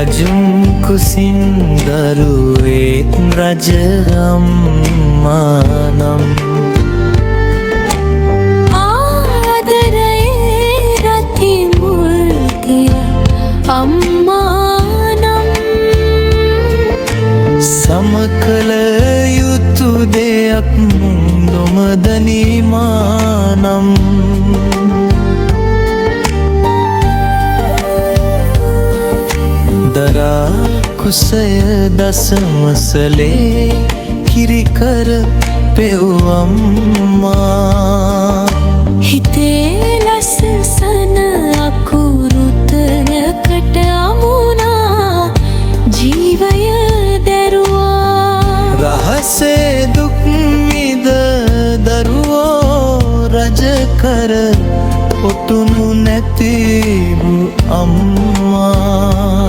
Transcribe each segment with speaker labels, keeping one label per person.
Speaker 1: රජුම් කුසින් දරුවෙක් රජ අම්මානම්
Speaker 2: ආදරයේ රති මුල්තිය අම්මානම්
Speaker 1: සමකල යුතු දෙයක් නොමදනිමානම් දරා කුසය දසමසලේ කිරිකර පෙව්වම්මා
Speaker 2: හිතේ ලස්සන අකුරුතරකට අමුණා ජීවය දැරුවා
Speaker 1: රහසේ දුක් විඳ දරුවෝ රජ කර ඔටුනු නැතිවු අම්මා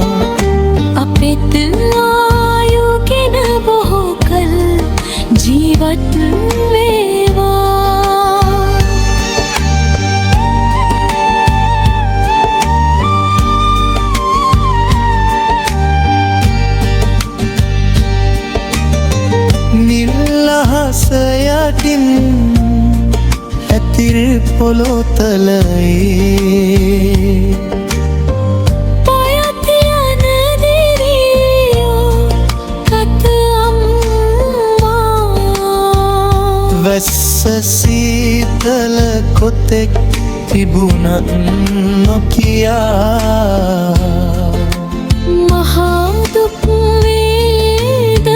Speaker 2: අපෙත් ආයුගෙන බොහෝ කල් ජීවත් වේවා
Speaker 1: නිල් අහස යටින් ඇතිල් පොළොතලයේ වැස්ස සීතල කොතෙක් තිබුණත් නොකියා
Speaker 2: මහා දුක් වේදනාවින්දා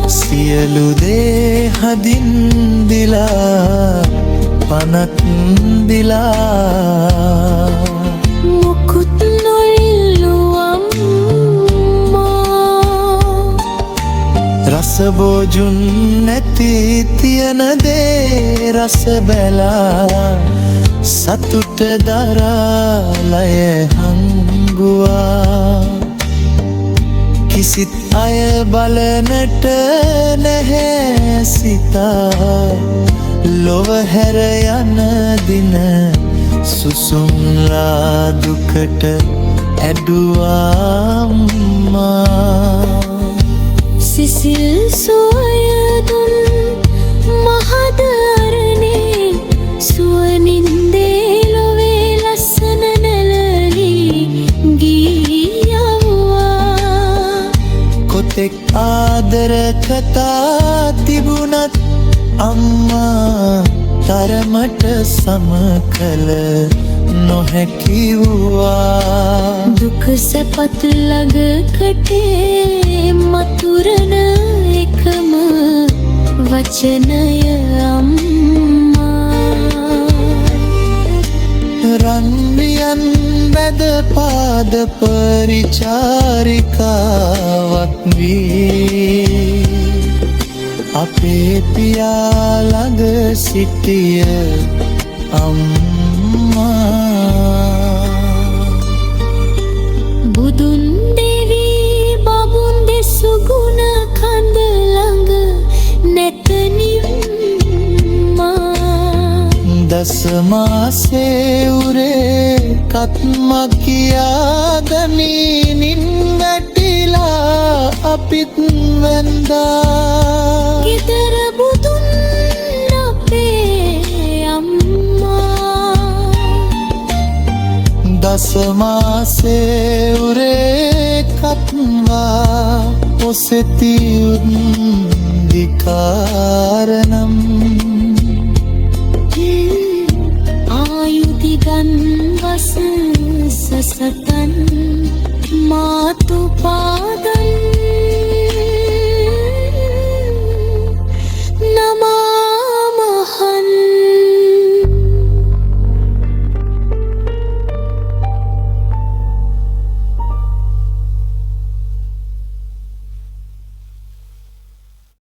Speaker 1: සියලු දේ හදින් දිලා පනත් දිලා
Speaker 2: මුකුත් නොඉල්ලුවම්
Speaker 1: රස බෝජුන් නැති තියන දේ රස බැලා සතුට දරාලය හංගුවා කිසිත් අය බලනට නැහැ සිතා ලොව හැර යන දින සුසුම්ලා දුකට ඇඩුවාම්මා
Speaker 2: සිසිල් සොයදුන් මහදරනේ සුවනින්දේ ලොවේ ලස්සන නැලලී ගියව්වා
Speaker 1: කොතෙක් ආදර කතා තිබුණත් අම්මා තරමට සමකල නොහැකි වූවා
Speaker 2: දුක සැපත් ළඟකටේ මතුරන එකම වචනය අම්මා
Speaker 1: රන්වියන් වැද පාද පරිචාරිකාවක් වී අපේ පියා ළඟ සිටිය
Speaker 2: බුදුන් දෙවී බබුන් දෙසුගුණ කඳ ළඟ නැතනිම්මා
Speaker 1: දසමාසේ උරේ කත්මක් කියා ගනීනින් වැටිලා අපිත් වැන්දා
Speaker 2: ගෙදර බුදුන් අපේ අම්මා
Speaker 1: දසමාසේ උරේ කත්වා ඔසෙති උද්දිකාරනම්
Speaker 2: ආයුධිගන් වස සසතන් මාතු පාදන්